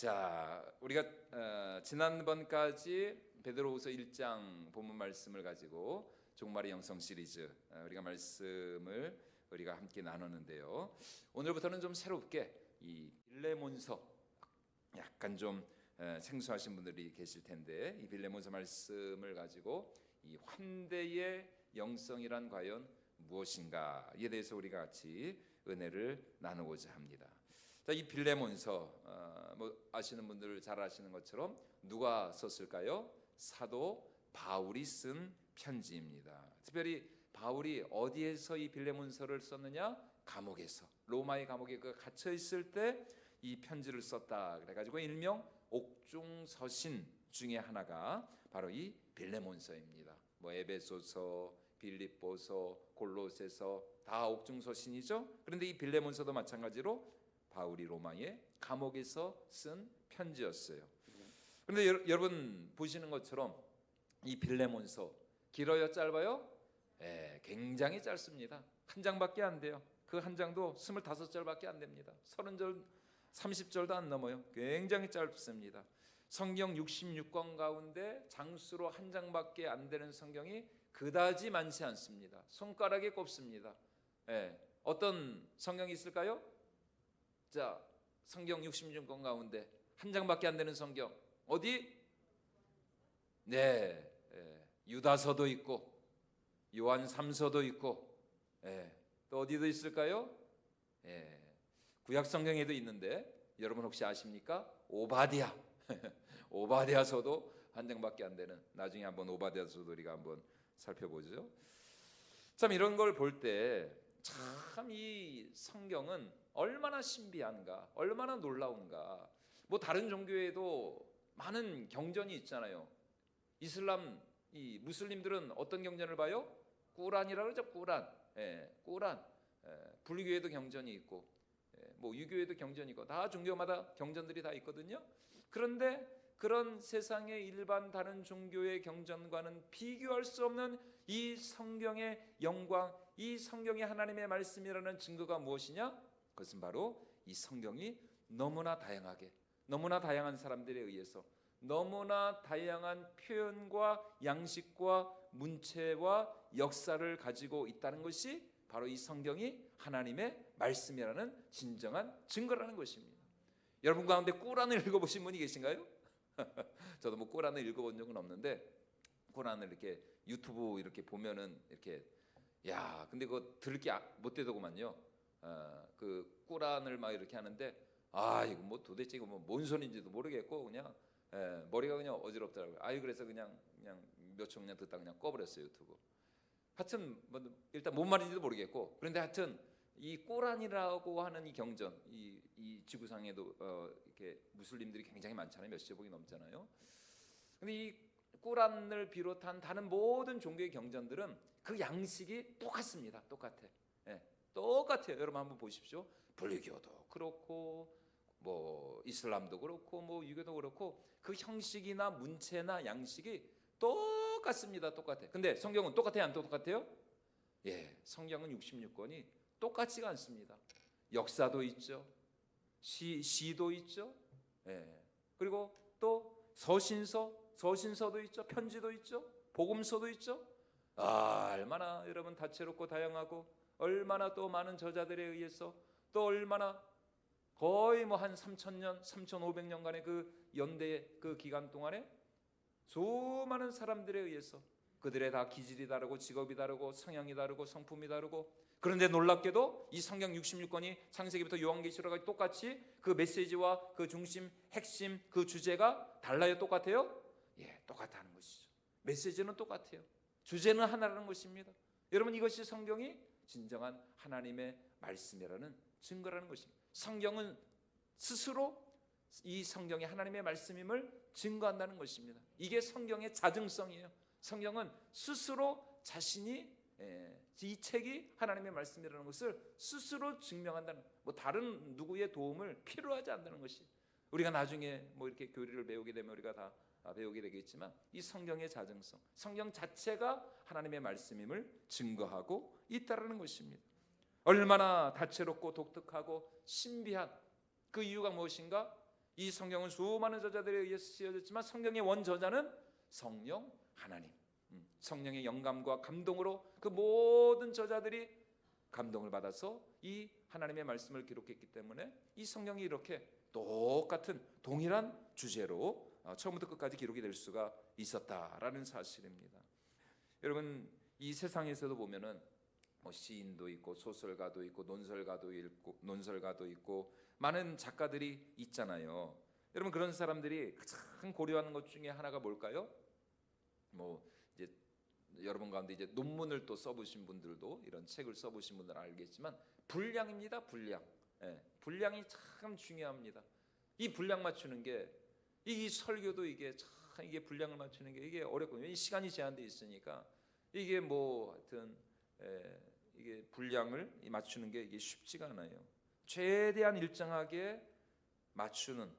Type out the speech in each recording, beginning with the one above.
자, 우리가 지난번까지 베드로후서 1장 본문 말씀을 가지고 종말의 영성 시리즈 우리가 말씀을 우리가 함께 나누는데요. 오늘부터는 좀 새롭게 이 빌레몬서, 약간 좀 생소하신 분들이 계실 텐데, 이 빌레몬서 말씀을 가지고 이 환대의 영성이란 과연 무엇인가에 대해서 우리가 같이 은혜를 나누고자 합니다. 자, 이 빌레몬서 뭐 아시는 분들 잘 아시는 것처럼 누가 썼을까요? 사도 바울이 쓴 편지입니다. 특별히 바울이 어디에서 이 빌레몬서를 썼느냐? 감옥에서, 로마의 감옥에 갇혀 있을 때 이 편지를 썼다. 그래가지고 일명 옥중서신 중에 하나가 바로 이 빌레몬서입니다. 뭐 에베소서, 빌립보서, 골로새서 다 옥중서신이죠. 그런데 이 빌레몬서도 마찬가지로 바울이 로마의 감옥에서 쓴 편지였어요. 그런데 여러분 보시는 것처럼 이 빌레몬서 길어요, 짧아요? 굉장히 짧습니다. 한 장밖에 안 돼요. 그 한 장도 25절밖에 안 됩니다. 30절, 30절도 안 넘어요. 굉장히 짧습니다. 성경 66권 가운데 장수로 한 장밖에 안 되는 성경이 그다지 많지 않습니다. 손가락에 꼽습니다. 어떤 성경이 있을까요? 자, 성경 66권 가운데 한 장밖에 안 되는 성경 어디? 유다서도 있고 요한 3서도 있고 또 어디도 있을까요? 구약 성경에도 있는데 여러분 혹시 아십니까? 오바댜 오바댜서도 한 장밖에 안 되는, 나중에 한번 오바댜서도 우리가 한번 살펴보죠. 참 이런 걸 볼 때 참 이 성경은 얼마나 신비한가, 얼마나 놀라운가. 뭐 다른 종교에도 많은 경전이 있잖아요. 이슬람, 이 무슬림들은 어떤 경전을 봐요? 꾸란이라고 그러죠. 꾸란. 불교에도 경전이 있고, 뭐 유교에도 경전이 있고, 다 종교마다 경전들이 다 있거든요. 그런데 그런 세상의 일반 다른 종교의 경전과는 비교할 수 없는 이 성경의 영광, 이 성경이 하나님의 말씀이라는 증거가 무엇이냐? 그것은 바로 이 성경이 너무나 다양하게, 너무나 다양한 사람들에 의해서 너무나 다양한 표현과 양식과 문체와 역사를 가지고 있다는 것이 바로 이 성경이 하나님의 말씀이라는 진정한 증거라는 것입니다. 여러분 가운데 꾸란을 읽어보신 분이 계신가요? 저도 뭐 꾸란을 읽어본 적은 없는데, 꾸란을 이렇게 유튜브 이렇게 보면은 이렇게, 야, 근데 그거 들을 게 못 되더구만요. 그 꾸란을 막 이렇게 하는데, 이거 뭐 도대체 이거 뭐 뭔 소리인지도 모르겠고 그냥 머리가 그냥 어지럽더라고요. 그래서 그냥 몇 초 그냥 듣다 그냥 꺼버렸어요, 유튜브. 하여튼 뭐 일단 뭔 말인지도 모르겠고, 그런데 하여튼 이 꾸란이라고 하는 이 경전, 이 지구상에도 이렇게 무슬림들이 굉장히 많잖아요. 몇십 억이 넘잖아요. 근데 이 꾸란을 비롯한 다른 모든 종교의 경전들은 그 양식이 똑같습니다. 똑같아요. 여러분 한번 보십시오. 불교도 그렇고, 뭐 이슬람도 그렇고, 뭐 유교도 그렇고, 그 형식이나 문체나 양식이 똑같습니다. 똑같아요. 근데 성경은 똑같아요, 안 똑같아요? 성경은 66권이 똑같지가 않습니다. 역사도 있죠, 시도 있죠, 그리고 또 서신서도 있죠, 편지도 있죠, 복음서도 있죠. 얼마나 여러분 다채롭고 다양하고, 얼마나 또 많은 저자들에 의해서, 또 얼마나 거의 뭐 한 3,000년, 3,500년간의 그 연대 그 기간 동안에 수많은 사람들에 의해서, 그들의 다 기질이 다르고 직업이 다르고 성향이 다르고 성품이 다르고, 그런데 놀랍게도 이 성경 66권이 창세기부터 요한계시록까지 똑같이 그 메시지와 그 중심, 핵심, 그 주제가 달라요? 똑같아요? 똑같다는 것이죠. 메시지는 똑같아요. 주제는 하나라는 것입니다. 여러분, 이것이 성경이 진정한 하나님의 말씀이라는 증거라는 것입니다. 성경은 스스로 이 성경이 하나님의 말씀임을 증거한다는 것입니다. 이게 성경의 자증성이에요. 성경은 스스로 자신이 이 책이 하나님의 말씀이라는 것을 스스로 증명한다는, 뭐 다른 누구의 도움을 필요하지 않다는 것이, 우리가 나중에 뭐 이렇게 교리를 배우게 되면 우리가 다 배우게 되겠지만, 이 성경의 자증성, 성경 자체가 하나님의 말씀임을 증거하고 있다는 것입니다. 얼마나 다채롭고 독특하고 신비한, 그 이유가 무엇인가? 이 성경은 수많은 저자들에 의해서 쓰여졌지만 성경의 원저자는 성령 하나님. 성령의 영감과 감동으로 그 모든 저자들이 감동을 받아서 이 하나님의 말씀을 기록했기 때문에 이 성경이 이렇게 똑같은 동일한 주제로 처음부터 끝까지 기록이 될 수가 있었다라는 사실입니다. 여러분, 이 세상에서도 보면은 시인도 있고 소설가도 있고 논설가도 있고 많은 작가들이 있잖아요. 여러분, 그런 사람들이 가장 고려하는 것 중에 하나가 뭘까요? 이제 여러분 가운데 이제 논문을 또 써보신 분들도, 이런 책을 써보신 분들은 알겠지만 분량입니다. 분량. 분량이 참 중요합니다. 이 분량 맞추는 게, 이 설교도 이게 분량을 맞추는 게 이게 어렵거든요. 이 시간이 제한돼 있으니까 이게 하여튼 이게 분량을 맞추는 게 이게 쉽지가 않아요. 최대한 일정하게 맞추는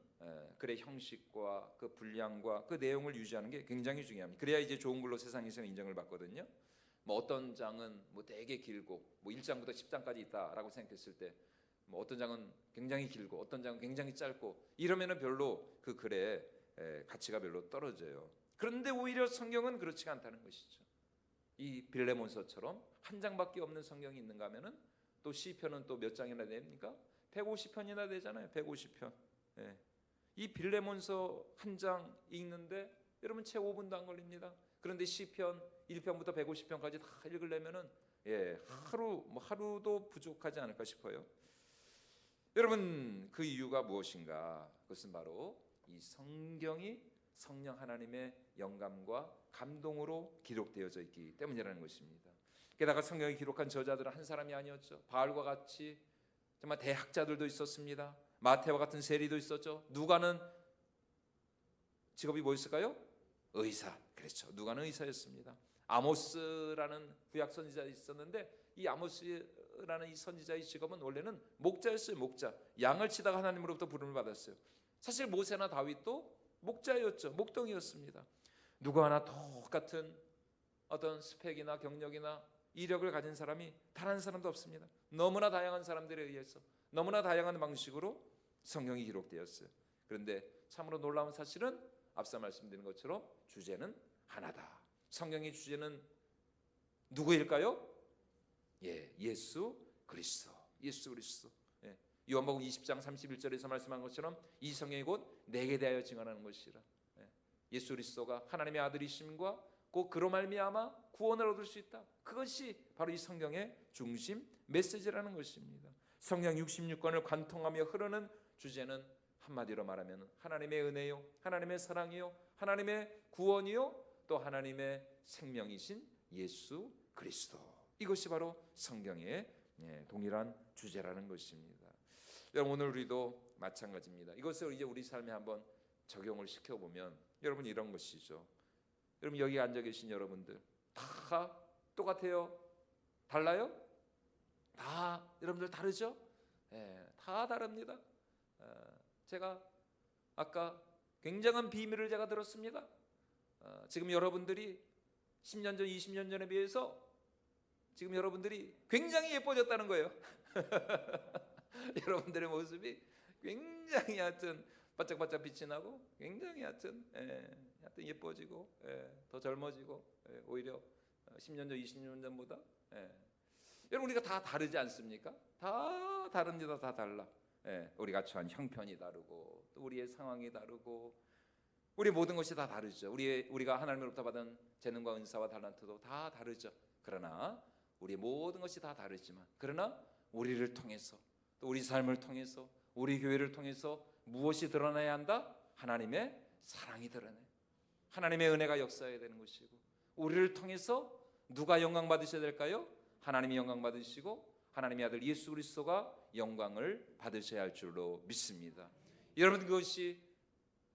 글의 형식과 그 분량과 그 내용을 유지하는 게 굉장히 중요합니다. 그래야 이제 좋은 글로 세상에서 인정을 받거든요. 어떤 장은 되게 길고 1장부터 10장까지 있다라고 생각했을 때 어떤 장은 굉장히 길고 어떤 장은 굉장히 짧고 이러면은 별로 그 글의 가치가 별로 떨어져요. 그런데 오히려 성경은 그렇지가 않다는 것이죠. 이 빌레몬서처럼 한 장밖에 없는 성경이 있는가 하면은 또 시편은 또 몇 장이나 됩니까? 150편이나 되잖아요. 150편. 이 빌레몬서 한 장 읽는데 여러분 채 5분도 안 걸립니다. 그런데 시편 1편부터 150편까지 다 읽으려면은 하루도 부족하지 않을까 싶어요. 여러분, 그 이유가 무엇인가? 그것은 바로 이 성경이 성령 하나님의 영감과 감동으로 기록되어져 있기 때문이라는 것입니다. 게다가 성경이 기록한 저자들은 한 사람이 아니었죠. 바울과 같이 정말 대학자들도 있었습니다. 마태와 같은 세리도 있었죠. 누가는 직업이 뭐였을까요? 의사. 그렇죠. 누가는 의사였습니다. 아모스라는 구약 선지자 있었는데 이 아모스라는 이 선지자의 직업은 원래는 목자였어요. 목자. 양을 치다가 하나님으로부터 부름을 받았어요. 사실 모세나 다윗도 목자였죠. 목동이었습니다. 누구 하나 똑같은 어떤 스펙이나 경력이나 이력을 가진 사람이 단 한 사람도 없습니다. 너무나 다양한 사람들에 의해서 너무나 다양한 방식으로 성경이 기록되었어요. 그런데 참으로 놀라운 사실은 앞서 말씀드린 것처럼 주제는 하나다. 성경의 주제는 누구일까요? 예수 그리스도. 예수 그리스도. 요한복음 20장 31절에서 말씀한 것처럼 이 성경이 곧 내게 대하여 증언하는 것이라. 예수 그리스도가 하나님의 아들이심과 곧 그로 말미암아 구원을 얻을 수 있다. 그것이 바로 이 성경의 중심 메시지라는 것입니다. 성경 66권을 관통하며 흐르는 주제는 한마디로 말하면 하나님의 은혜요, 하나님의 사랑이요, 하나님의 구원이요, 또 하나님의 생명이신 예수 그리스도. 이것이 바로 성경의 동일한 주제라는 것입니다. 여러분, 오늘 우리도 마찬가지입니다. 이것을 이제 우리 삶에 한번 적용을 시켜보면 여러분 이런 것이죠. 여러분, 여기 앉아 계신 여러분들 다 똑같아요? 달라요? 다 여러분들 다르죠? 다 다릅니다. 제가 아까 굉장한 비밀을 제가 들었습니다. 지금 여러분들이 10년 전, 20년 전에 비해서 지금 여러분들이 굉장히 예뻐졌다는 거예요. 여러분들의 모습이 굉장히 하여튼 바짝바짝 빛이 나고 굉장히 하여튼 예뻐지고 더 젊어지고 오히려 10년 전, 20년 전보다 여러분, 우리가 다 다르지 않습니까? 다 다릅니다. 다 달라. 우리가 처한 형편이 다르고 또 우리의 상황이 다르고 우리 모든 것이 다 다르죠. 우리가 하나님으로부터 받은 재능과 은사와 달란트도 다 다르죠. 그러나 우리 모든 것이 다 다르지만 그러나 우리를 통해서 또 우리 삶을 통해서 우리 교회를 통해서 무엇이 드러나야 한다? 하나님의 사랑이 드러나요. 하나님의 은혜가 역사해야 되는 것이고 우리를 통해서 누가 영광 받으셔야 될까요? 하나님이 영광 받으시고 하나님의 아들 예수 그리스도가 영광을 받으셔야 할 줄로 믿습니다. 여러분, 그것이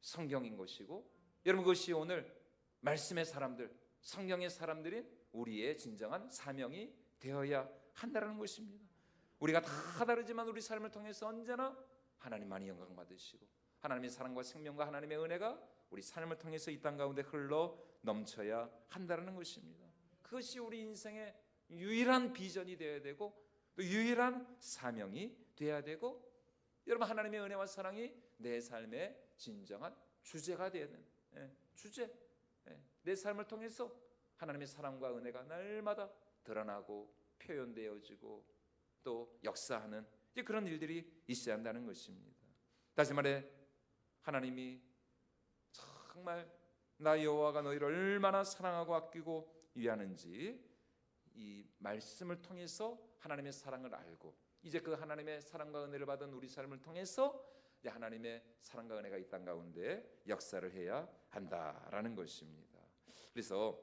성경인 것이고 여러분, 그것이 오늘 말씀의 사람들, 성경의 사람들인 우리의 진정한 사명이 되어야 한다는 것입니다. 우리가 다 다르지만 우리 삶을 통해서 언제나 하나님만이 영광 받으시고 하나님의 사랑과 생명과 하나님의 은혜가 우리 삶을 통해서 이 땅 가운데 흘러 넘쳐야 한다는 것입니다. 그것이 우리 인생의 유일한 비전이 되어야 되고 또 유일한 사명이 되어야 되고 여러분, 하나님의 은혜와 사랑이 내 삶의 진정한 주제가 되는 주제. 내 삶을 통해서 하나님의 사랑과 은혜가 날마다 드러나고 표현되어지고 또 역사하는 그런 일들이 있어야 한다는 것입니다. 다시 말해 하나님이 정말 나 여호와가 너희를 얼마나 사랑하고 아끼고 위하는지 이 말씀을 통해서 하나님의 사랑을 알고 이제 그 하나님의 사랑과 은혜를 받은 우리 삶을 통해서 이제 하나님의 사랑과 은혜가 이 땅 가운데 역사를 해야 한다라는 것입니다. 그래서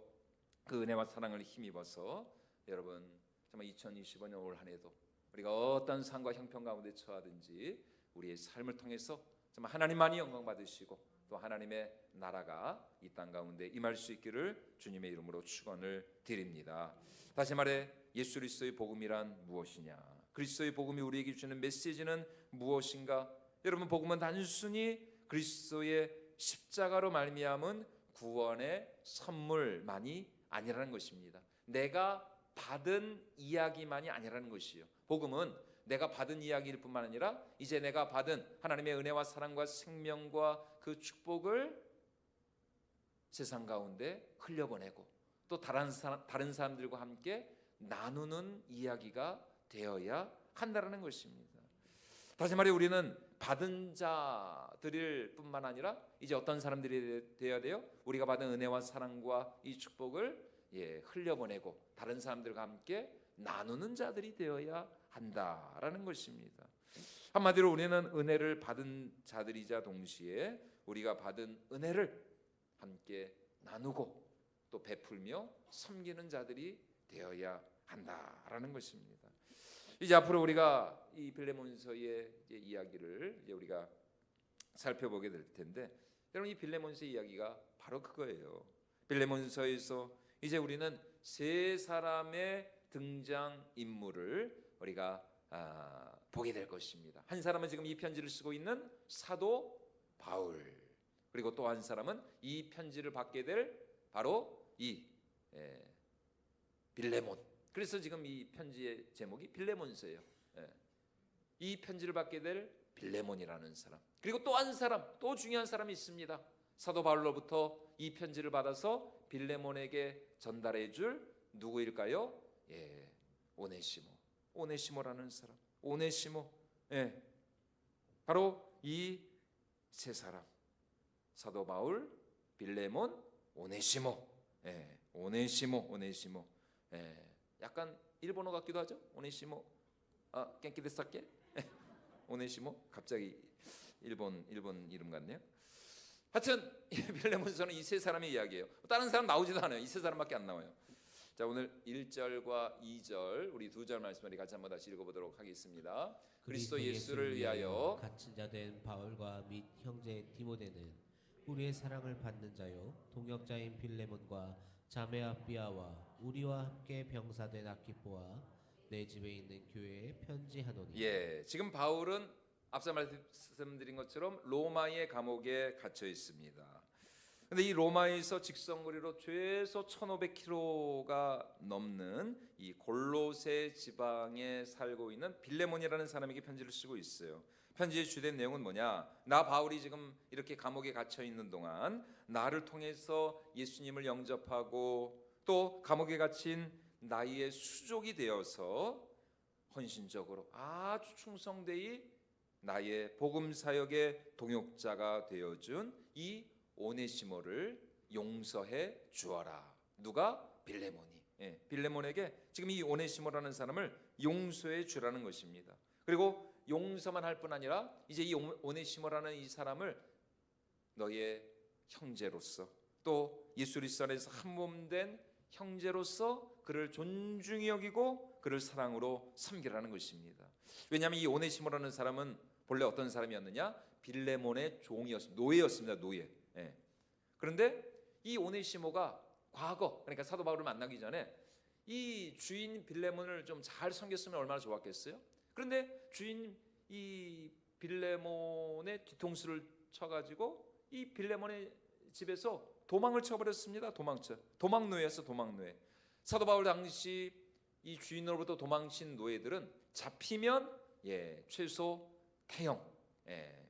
그 은혜와 사랑을 힘입어서 여러분 정말 2025년 올 한 해도 우리가 어떤 상과 형편 가운데 처하든지 우리의 삶을 통해서 정말 하나님만이 영광 받으시고 또 하나님의 나라가 이 땅 가운데 임할 수 있기를 주님의 이름으로 축원을 드립니다. 다시 말해 예수 그리스도의 복음이란 무엇이냐? 그리스도의 복음이 우리에게 주는 메시지는 무엇인가? 여러분 복음은 단순히 그리스도의 십자가로 말미암은 구원의 선물만이 아니라는 것입니다. 내가 받은 이야기만이 아니라는 것이요. 복음은 내가 받은 이야기일 뿐만 아니라 이제 내가 받은 하나님의 은혜와 사랑과 생명과 그 축복을 세상 가운데 흘려보내고 또 다른 사람들과 함께 나누는 이야기가 되어야 한다는 것입니다. 다시 말해 우리는 받은 자들일 뿐만 아니라 이제 어떤 사람들이 되어야 돼요? 우리가 받은 은혜와 사랑과 이 축복을 흘려보내고 다른 사람들과 함께 나누는 자들이 되어야 한다라는 것입니다. 한마디로 우리는 은혜를 받은 자들이자 동시에 우리가 받은 은혜를 함께 나누고 또 베풀며 섬기는 자들이 되어야 한다라는 것입니다. 이제 앞으로 우리가 이 빌레몬서의 이야기를 이제 우리가 살펴보게 될 텐데 여러분 이 빌레몬서의 이야기가 바로 그거예요. 빌레몬서에서 이제 우리는 세 사람의 등장 인물을 우리가 보게 될 것입니다. 한 사람은 지금 이 편지를 쓰고 있는 사도 바울, 그리고 또 한 사람은 이 편지를 받게 될 바로 이 빌레몬. 그래서 지금 이 편지의 제목이 빌레몬서예요. 이 편지를 받게 될 빌레몬이라는 사람, 그리고 또 한 사람, 또 중요한 사람이 있습니다. 사도 바울로부터 이 편지를 받아서 빌레몬에게 전달해 줄 누구일까요? 오네시모라는 사람. 오네시모. 바로 이 세 사람. 사도 바울, 빌레몬, 오네시모. 오네시모. 약간 일본어 같기도 하죠. 오네시모. 깽끼데사케. 오네시모. 갑자기 일본 이름 같네요. 하여튼 빌레몬서는 이 세 사람의 이야기예요. 다른 사람 나오지도 않아요. 이 세 사람밖에 안 나와요. 자, 오늘 1절과 2절 우리 두 절 말씀을 같이 한번 다시 읽어보도록 하겠습니다. 그리스도 예수를 위하여 갇힌 자 된 바울과 및 형제 디모데는 우리의 사랑을 받는 자요 동역자인 빌레몬과 자매 아비아와 우리와 함께 병사된 아키포와 내 집에 있는 교회에 편지하노니. 지금 바울은 앞서 말씀드린 것처럼 로마의 감옥에 갇혀 있습니다. 근데 이 로마에서 직선거리로 최소 1500km가 넘는 이 골로새 지방에 살고 있는 빌레몬이라는 사람에게 편지를 쓰고 있어요. 편지의 주된 내용은 뭐냐? 나 바울이 지금 이렇게 감옥에 갇혀 있는 동안 나를 통해서 예수님을 영접하고 또 감옥에 갇힌 나의 수족이 되어서 헌신적으로 아주 충성되이 나의 복음 사역의 동역자가 되어준 이 오네시모를 용서해 주어라. 누가? 빌레몬이. 빌레몬에게 지금 이 오네시모라는 사람을 용서해 주라는 것입니다. 그리고 용서만 할 뿐 아니라 이제 이 오네시모라는 이 사람을 너의 형제로서 또 예수 그리스도 안에서 한 몸 된 형제로서 그를 존중히 여기고 그를 사랑으로 섬기라는 것입니다. 왜냐하면 이 오네시모라는 사람은 본래 어떤 사람이었느냐? 빌레몬의 종이었습니다. 노예였습니다. 노예. 그런데 이 오네시모가 과거, 그러니까 사도 바울을 만나기 전에 이 주인 빌레몬을 좀 잘 섬겼으면 얼마나 좋았겠어요? 그런데 주인 이 빌레몬의 뒤통수를 쳐가지고 이 빌레몬의 집에서 도망을 쳐버렸습니다. 도망노예였어. 도망노예. 사도 바울 당시 이 주인으로부터 도망친 노예들은 잡히면 최소 태형,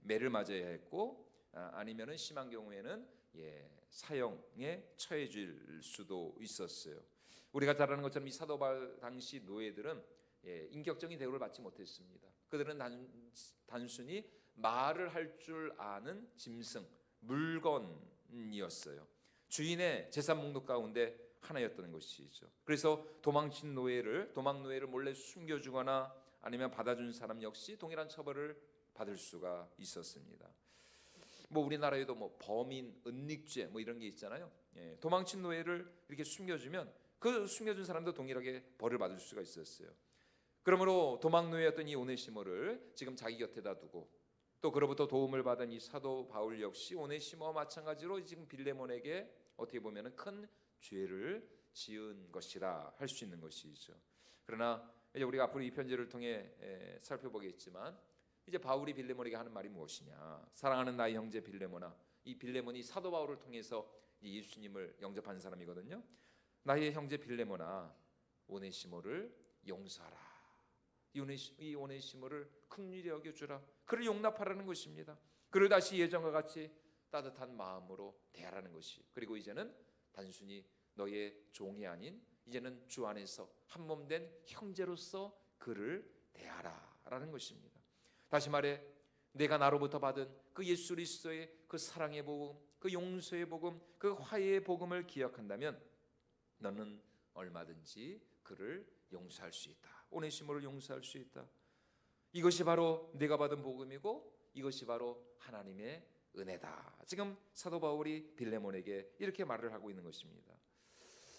매를 맞아야 했고 아니면은 심한 경우에는 사형에 처해질 수도 있었어요. 우리가 잘 아는 것처럼 이 사도 바울 당시 노예들은 인격적인 대우를 받지 못했습니다. 그들은 단순히 말을 할 줄 아는 짐승, 물건이었어요. 주인의 재산 목록 가운데 하나였던 것이죠. 그래서 도망 노예를 몰래 숨겨주거나 아니면 받아준 사람 역시 동일한 처벌을 받을 수가 있었습니다. 우리나라에도 범인, 은닉죄 이런 게 있잖아요. 도망친 노예를 이렇게 숨겨주면 그 숨겨준 사람도 동일하게 벌을 받을 수가 있었어요. 그러므로 도망 노예였던 이 오네시모를 지금 자기 곁에다 두고 또 그로부터 도움을 받은 이 사도 바울 역시 오네시모와 마찬가지로 지금 빌레몬에게 어떻게 보면 큰 죄를 지은 것이라 할 수 있는 것이죠. 그러나 이제 우리가 앞으로 이 편지를 통해 살펴보겠지만 이제 바울이 빌레몬에게 하는 말이 무엇이냐? 사랑하는 나의 형제 빌레몬아, 이 빌레몬이 사도 바울을 통해서 예수님을 영접한 사람이거든요. 나의 형제 빌레몬아, 오네시모를 용서하라. 이 오네시모를 긍휼히 여겨주라. 그를 용납하라는 것입니다. 그를 다시 예전과 같이 따뜻한 마음으로 대하라는 것이. 그리고 이제는 단순히 너의 종이 아닌 이제는 주 안에서 한 몸 된 형제로서 그를 대하라라는 것입니다. 다시 말해 내가 나로부터 받은 그 예수 그리스도의 그 사랑의 복음, 그 용서의 복음, 그 화해의 복음을 기억한다면 너는 얼마든지 그를 용서할 수 있다. 오네시모를 용서할 수 있다. 이것이 바로 내가 받은 복음이고 이것이 바로 하나님의 은혜다. 지금 사도 바울이 빌레몬에게 이렇게 말을 하고 있는 것입니다.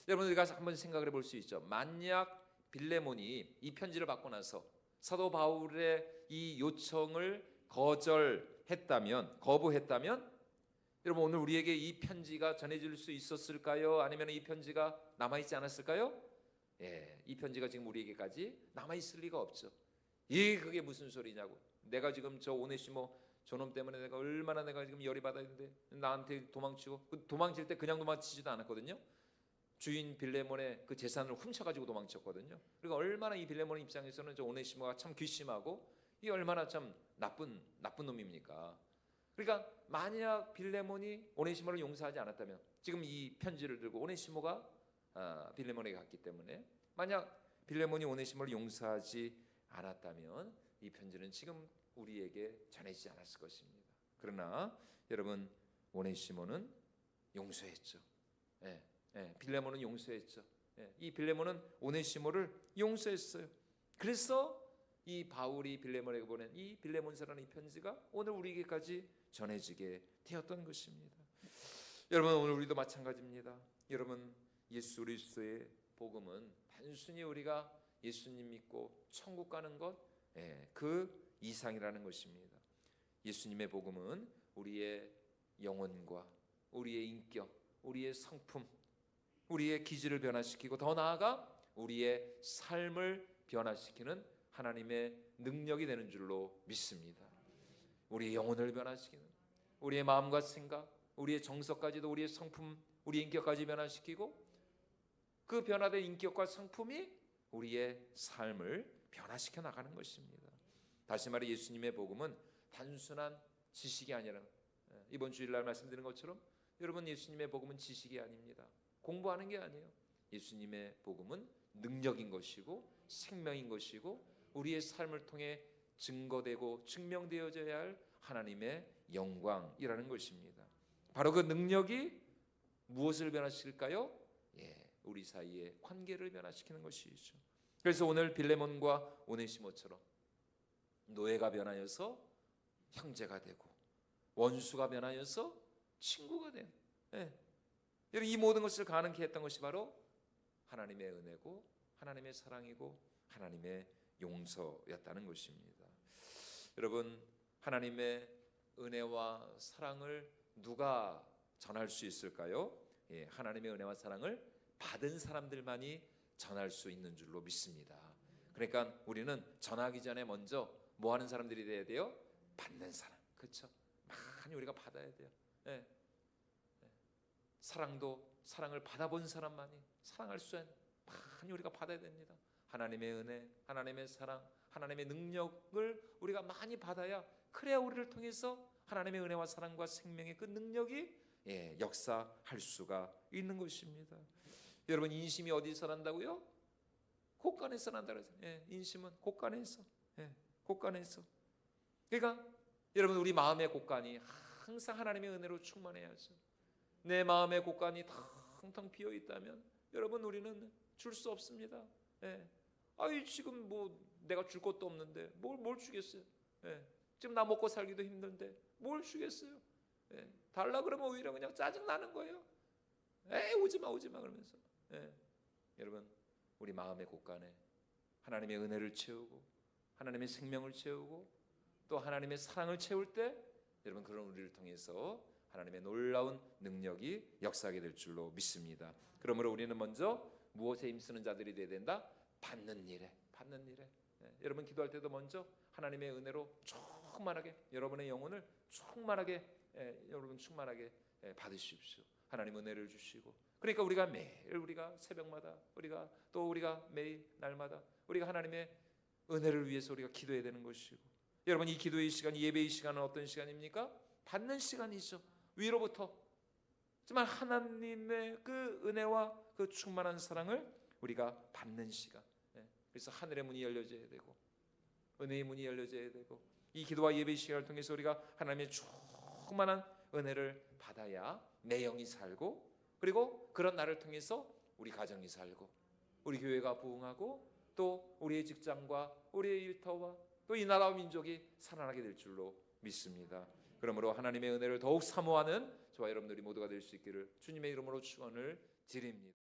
여러분 우리가 한번 생각을 해볼 수 있죠. 만약 빌레몬이 이 편지를 받고 나서 사도 바울의 이 요청을 거부했다면 여러분 오늘 우리에게 이 편지가 전해질 수 있었을까요? 아니면 이 편지가 남아있지 않았을까요? 이 편지가 지금 우리에게까지 남아있을 리가 없죠. 그게 무슨 소리냐고. 내가 지금 저 오네시모 저놈 때문에 내가 얼마나 지금 열이 받았는데 나한테 도망치고 도망칠 때 그냥 도망치지도 않았거든요. 주인 빌레몬의 그 재산을 훔쳐가지고 도망쳤거든요. 그러니까 얼마나 이 빌레몬 입장에서는 저 오네시모가 참 괘씸하고 이 얼마나 참 나쁜 놈입니까? 그러니까 만약 빌레몬이 오네시모를 용서하지 않았다면 지금 이 편지를 들고 오네시모가 빌레몬에게 갔기 때문에 만약 빌레몬이 오네시모를 용서하지 않았다면 이 편지는 지금 우리에게 전해지지 않았을 것입니다. 그러나 여러분 오네시모는 용서했죠. 빌레몬은 용서했죠. 이 빌레몬은 오네시모를 용서했어요. 그래서 이 바울이 빌레몬에게 보낸 이 빌레몬서라는 이 편지가 오늘 우리에게까지 전해지게 되었던 것입니다. 여러분 오늘 우리도 마찬가지입니다. 여러분 예수 그리스도의 복음은 단순히 우리가 예수님 믿고 천국 가는 것 그 이상이라는 것입니다. 예수님의 복음은 우리의 영혼과 우리의 인격, 우리의 성품, 우리의 기질을 변화시키고 더 나아가 우리의 삶을 변화시키는 하나님의 능력이 되는 줄로 믿습니다. 우리의 영혼을 변화시키는 우리의 마음과 생각, 우리의 정서까지도 우리의 성품, 우리의 인격까지 변화시키고 그 변화된 인격과 성품이 우리의 삶을 변화시켜 나가는 것입니다. 다시 말해 예수님의 복음은 단순한 지식이 아니라 이번 주일날 말씀드린 것처럼 여러분 예수님의 복음은 지식이 아닙니다. 공부하는 게 아니에요. 예수님의 복음은 능력인 것이고 생명인 것이고 우리의 삶을 통해 증거되고 증명되어져야 할 하나님의 영광이라는 것입니다. 바로 그 능력이 무엇을 변화시킬까요? 우리 사이의 관계를 변화시키는 것이죠. 그래서 오늘 빌레몬과 오네시모처럼 노예가 변하여서 형제가 되고 원수가 변하여서 친구가 된 이 모든 것을 가능케 했던 것이 바로 하나님의 은혜고 하나님의 사랑이고 하나님의 용서였다는 것입니다. 여러분 하나님의 은혜와 사랑을 누가 전할 수 있을까요? 하나님의 은혜와 사랑을 받은 사람들만이 전할 수 있는 줄로 믿습니다. 그러니까 우리는 전하기 전에 먼저 뭐 하는 사람들이 돼야 돼요? 받는 사람. 그렇죠? 많이 우리가 받아야 돼요. 사랑을 받아본 사람만이 사랑할 수 있는 많이 우리가 받아야 됩니다. 하나님의 은혜, 하나님의 사랑, 하나님의 능력을 우리가 많이 받아야 그래야 우리를 통해서 하나님의 은혜와 사랑과 생명의 그 능력이 역사할 수가 있는 것입니다. 여러분, 인심이 어디서 난다고요? 곳간에서 난다 그랬어요. 인심은 곳간에서. 곳간에서. 그러니까 여러분, 우리 마음의 곳간이 항상 하나님의 은혜로 충만해야죠. 내 마음의 곳간이 텅텅 비어 있다면 여러분, 우리는 줄 수 없습니다. 아이, 지금 뭐 내가 줄 것도 없는데 뭘 주겠어요? 지금 나 먹고 살기도 힘든데 뭘 주겠어요? 달라 그러면 오히려 그냥 짜증 나는 거예요. 오지 마 그러면서. 여러분, 우리 마음의 곳간에 하나님의 은혜를 채우고 하나님의 생명을 채우고 또 하나님의 사랑을 채울 때 여러분, 그런 우리를 통해서 하나님의 놀라운 능력이 역사하게 될 줄로 믿습니다. 그러므로 우리는 먼저 무엇에 힘쓰는 자들이 되어야 된다? 받는 일에. 여러분, 기도할 때도 먼저 하나님의 은혜로 충만하게 여러분의 영혼을 충만하게 받으십시오. 하나님 은혜를 주시고, 그러니까 우리가 매일, 우리가 새벽마다, 우리가 매일 날마다 우리가 하나님의 은혜를 위해서 우리가 기도해야 되는 것이고, 여러분, 이 기도의 시간, 예배의 시간은 어떤 시간입니까? 받는 시간이죠. 위로부터. 하지만 하나님의 그 은혜와 그 충만한 사랑을 우리가 받는 시간. 그래서 하늘의 문이 열려져야 되고 은혜의 문이 열려져야 되고, 이 기도와 예배 시간을 통해서 우리가 하나님의 충만한 은혜를 받아야 내 영이 살고, 그리고 그런 나를 통해서 우리 가정이 살고 우리 교회가 부흥하고 또 우리의 직장과 우리의 일터와 또 이 나라와 민족이 살아나게 될 줄로 믿습니다. 그러므로 하나님의 은혜를 더욱 사모하는 저와 여러분들이 모두가 될 수 있기를 주님의 이름으로 축원을 드립니다.